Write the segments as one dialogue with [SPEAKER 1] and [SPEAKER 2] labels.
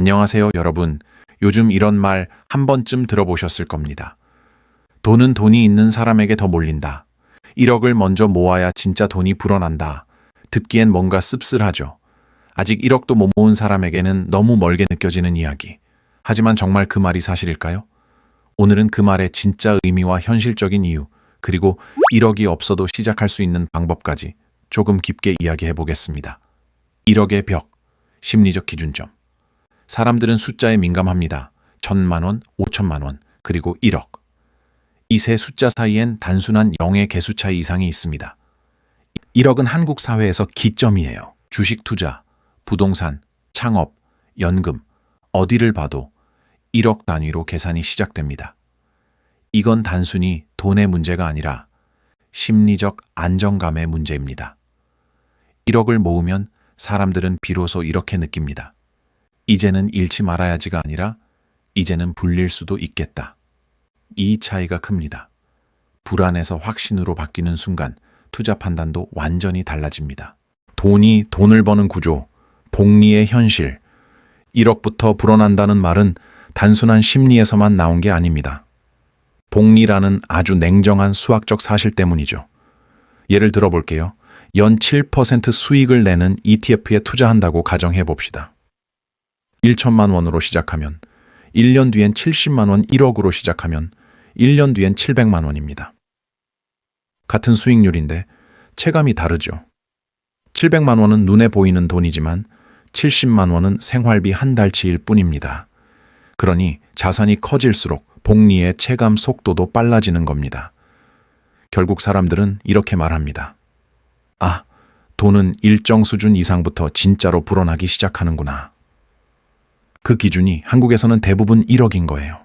[SPEAKER 1] 안녕하세요, 여러분. 요즘 이런 말 한 번쯤 들어보셨을 겁니다. 돈은 돈이 있는 사람에게 더 몰린다. 1억을 먼저 모아야 진짜 돈이 불어난다. 듣기엔 뭔가 씁쓸하죠. 아직 1억도 못 모은 사람에게는 너무 멀게 느껴지는 이야기. 하지만 정말 그 말이 사실일까요? 오늘은 그 말의 진짜 의미와 현실적인 이유, 그리고 1억이 없어도 시작할 수 있는 방법까지 조금 깊게 이야기해 보겠습니다. 1억의 벽, 심리적 기준점. 사람들은 숫자에 민감합니다. 1,000만 원, 5천만 원, 그리고 1억. 이 세 숫자 사이엔 단순한 0의 개수 차이 이상이 있습니다. 1억은 한국 사회에서 기점이에요. 주식 투자, 부동산, 창업, 연금, 어디를 봐도 1억 단위로 계산이 시작됩니다. 이건 단순히 돈의 문제가 아니라 심리적 안정감의 문제입니다. 1억을 모으면 사람들은 비로소 이렇게 느낍니다. 이제는 잃지 말아야지가 아니라 이제는 불릴 수도 있겠다. 이 차이가 큽니다. 불안에서 확신으로 바뀌는 순간 투자 판단도 완전히 달라집니다. 돈이 돈을 버는 구조, 복리의 현실. 1억부터 불어난다는 말은 단순한 심리에서만 나온 게 아닙니다. 복리라는 아주 냉정한 수학적 사실 때문이죠. 예를 들어 볼게요. 연 7% 수익을 내는 ETF에 투자한다고 가정해 봅시다. 1천만 원으로 시작하면 1년 뒤엔 70만 원 1억으로 시작하면 1년 뒤엔 700만 원입니다. 같은 수익률인데 체감이 다르죠. 700만 원은 눈에 보이는 돈이지만 70만 원은 생활비 한 달치일 뿐입니다. 그러니 자산이 커질수록 복리의 체감 속도도 빨라지는 겁니다. 결국 사람들은 이렇게 말합니다. 아, 돈은 일정 수준 이상부터 진짜로 불어나기 시작하는구나. 그 기준이 한국에서는 대부분 1억인 거예요.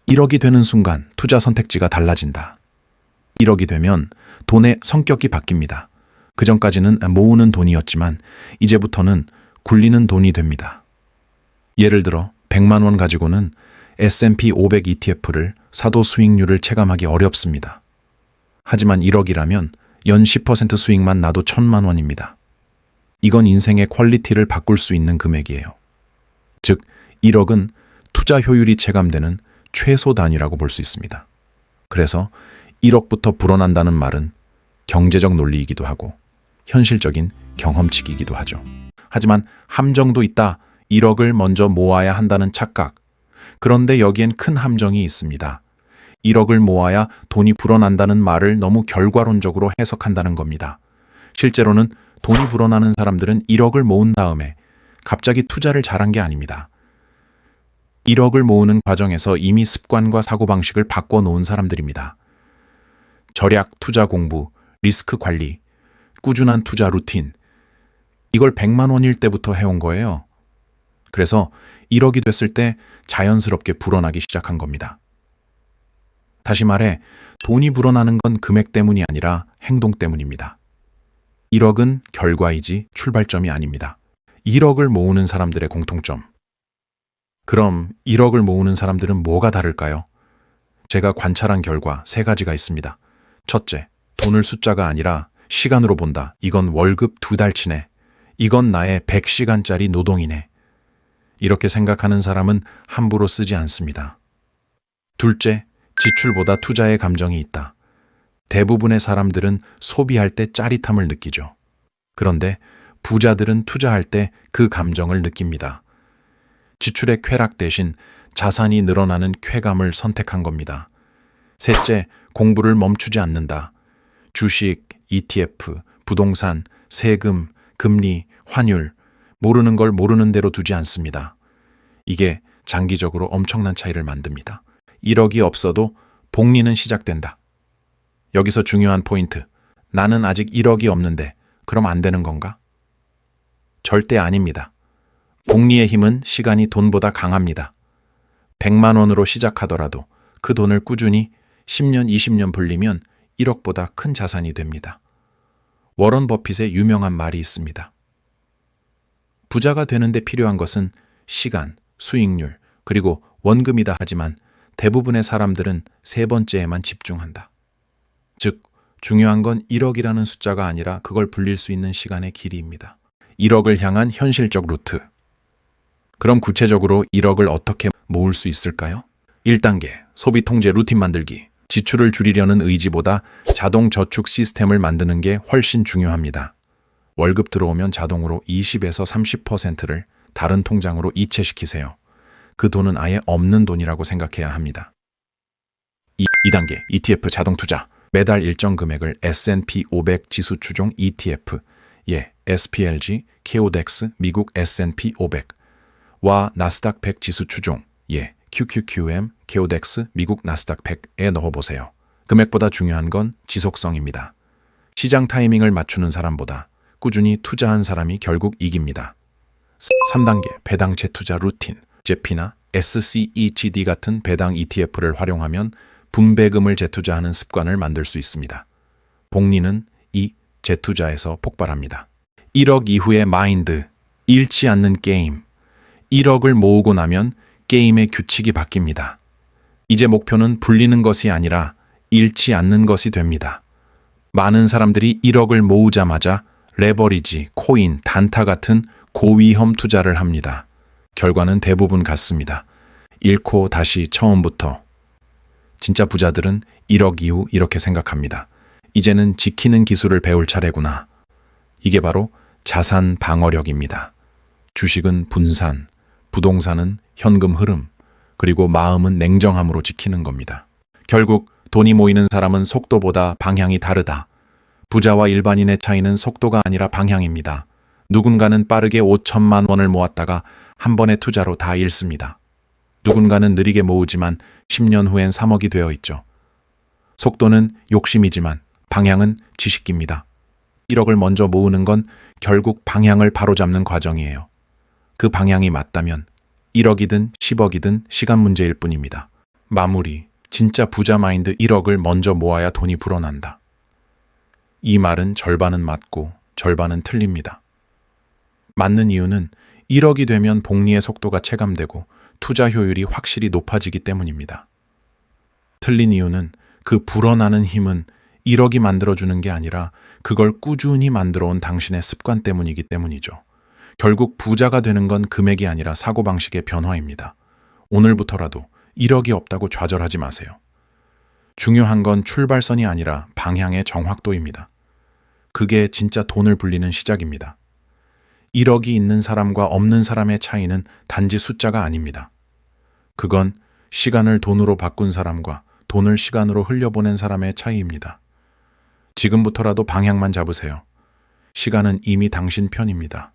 [SPEAKER 1] 1억이 되는 순간 투자 선택지가 달라진다. 1억이 되면 돈의 성격이 바뀝니다. 그전까지는 모으는 돈이었지만 이제부터는 굴리는 돈이 됩니다. 예를 들어 100만 원 가지고는 S&P 500 ETF를 사도 수익률을 체감하기 어렵습니다. 하지만 1억이라면 연 10% 수익만 나도 1,000만 원입니다. 이건 인생의 퀄리티를 바꿀 수 있는 금액이에요. 즉, 1억은 투자 효율이 체감되는 최소 단위라고 볼 수 있습니다. 그래서 1억부터 불어난다는 말은 경제적 논리이기도 하고 현실적인 경험치이기도 하죠. 하지만 함정도 있다. 1억을 먼저 모아야 한다는 착각. 그런데 여기엔 큰 함정이 있습니다. 1억을 모아야 돈이 불어난다는 말을 너무 결과론적으로 해석한다는 겁니다. 실제로는 돈이 불어나는 사람들은 1억을 모은 다음에 갑자기 투자를 잘한 게 아닙니다. 1억을 모으는 과정에서 이미 습관과 사고방식을 바꿔놓은 사람들입니다. 절약 투자 공부, 리스크 관리, 꾸준한 투자 루틴, 이걸 100만 원일 때부터 해온 거예요. 그래서 1억이 됐을 때 자연스럽게 불어나기 시작한 겁니다. 다시 말해, 돈이 불어나는 건 금액 때문이 아니라 행동 때문입니다. 1억은 결과이지 출발점이 아닙니다. 1억을 모으는 사람들의 공통점. 그럼 1억을 모으는 사람들은 뭐가 다를까요? 제가 관찰한 결과 세 가지가 있습니다. 첫째, 돈을 숫자가 아니라 시간으로 본다. 이건 월급 2달치네. 이건 나의 100시간짜리 노동이네. 이렇게 생각하는 사람은 함부로 쓰지 않습니다. 둘째, 지출보다 투자의 감정이 있다. 대부분의 사람들은 소비할 때 짜릿함을 느끼죠. 그런데 부자들은 투자할 때 그 감정을 느낍니다. 지출의 쾌락 대신 자산이 늘어나는 쾌감을 선택한 겁니다. 셋째, 공부를 멈추지 않는다. 주식, ETF, 부동산, 세금, 금리, 환율, 모르는 걸 모르는 대로 두지 않습니다. 이게 장기적으로 엄청난 차이를 만듭니다. 1억이 없어도 복리는 시작된다. 여기서 중요한 포인트. 나는 아직 1억이 없는데 그럼 안 되는 건가? 절대 아닙니다. 복리의 힘은 시간이 돈보다 강합니다. 100만 원으로 시작하더라도 그 돈을 꾸준히 10년, 20년 불리면 1억보다 큰 자산이 됩니다. 워런 버핏의 유명한 말이 있습니다. 부자가 되는데 필요한 것은 시간, 수익률, 그리고 원금이다 하지만 대부분의 사람들은 세 번째에만 집중한다. 즉, 중요한 건 1억이라는 숫자가 아니라 그걸 불릴 수 있는 시간의 길이입니다. 1억을 향한 현실적 루트. 그럼 구체적으로 1억을 어떻게 모을 수 있을까요? 1단계, 소비 통제 루틴 만들기. 지출을 줄이려는 의지보다 자동 저축 시스템을 만드는 게 훨씬 중요합니다. 월급 들어오면 자동으로 20에서 30%를 다른 통장으로 이체시키세요. 그 돈은 아예 없는 돈이라고 생각해야 합니다. 2단계, ETF 자동 투자. 매달 일정 금액을 S&P 500 지수 추종 ETF, SPLG, KODX, 미국 S&P 500와 나스닥 100 지수 추종, QQQM, KODX, 미국 나스닥 100에 넣어보세요. 금액보다 중요한 건 지속성입니다. 시장 타이밍을 맞추는 사람보다 꾸준히 투자한 사람이 결국 이깁니다. 3단계, 배당 재투자 루틴. 제피나 SCEGD 같은 배당 ETF를 활용하면 분배금을 재투자하는 습관을 만들 수 있습니다. 복리는 이 재투자에서 폭발합니다. 1억 이후의 마인드, 잃지 않는 게임. 1억을 모으고 나면 게임의 규칙이 바뀝니다. 이제 목표는 불리는 것이 아니라 잃지 않는 것이 됩니다. 많은 사람들이 1억을 모으자마자 레버리지, 코인, 단타 같은 고위험 투자를 합니다. 결과는 대부분 같습니다. 잃고 다시 처음부터. 진짜 부자들은 1억 이후 이렇게 생각합니다. 이제는 지키는 기술을 배울 차례구나. 이게 바로 자산 방어력입니다. 주식은 분산, 부동산은 현금 흐름, 그리고 마음은 냉정함으로 지키는 겁니다. 결국 돈이 모이는 사람은 속도보다 방향이 다르다. 부자와 일반인의 차이는 속도가 아니라 방향입니다. 누군가는 빠르게 5천만 원을 모았다가 한 번의 투자로 다 잃습니다. 누군가는 느리게 모으지만 10년 후엔 3억이 되어 있죠. 속도는 욕심이지만 방향은 지식입니다. 1억을 먼저 모으는 건 결국 방향을 바로잡는 과정이에요. 그 방향이 맞다면 1억이든 10억이든 시간 문제일 뿐입니다. 마무리, 진짜 부자 마인드 1억을 먼저 모아야 돈이 불어난다. 이 말은 절반은 맞고 절반은 틀립니다. 맞는 이유는 1억이 되면 복리의 속도가 체감되고 투자 효율이 확실히 높아지기 때문입니다. 틀린 이유는 그 불어나는 힘은 1억이 만들어주는 게 아니라 그걸 꾸준히 만들어온 당신의 습관 때문이기 때문이죠. 결국 부자가 되는 건 금액이 아니라 사고방식의 변화입니다. 오늘부터라도 1억이 없다고 좌절하지 마세요. 중요한 건 출발선이 아니라 방향의 정확도입니다. 그게 진짜 돈을 불리는 시작입니다. 1억이 있는 사람과 없는 사람의 차이는 단지 숫자가 아닙니다. 그건 시간을 돈으로 바꾼 사람과 돈을 시간으로 흘려보낸 사람의 차이입니다. 지금부터라도 방향만 잡으세요. 시간은 이미 당신 편입니다.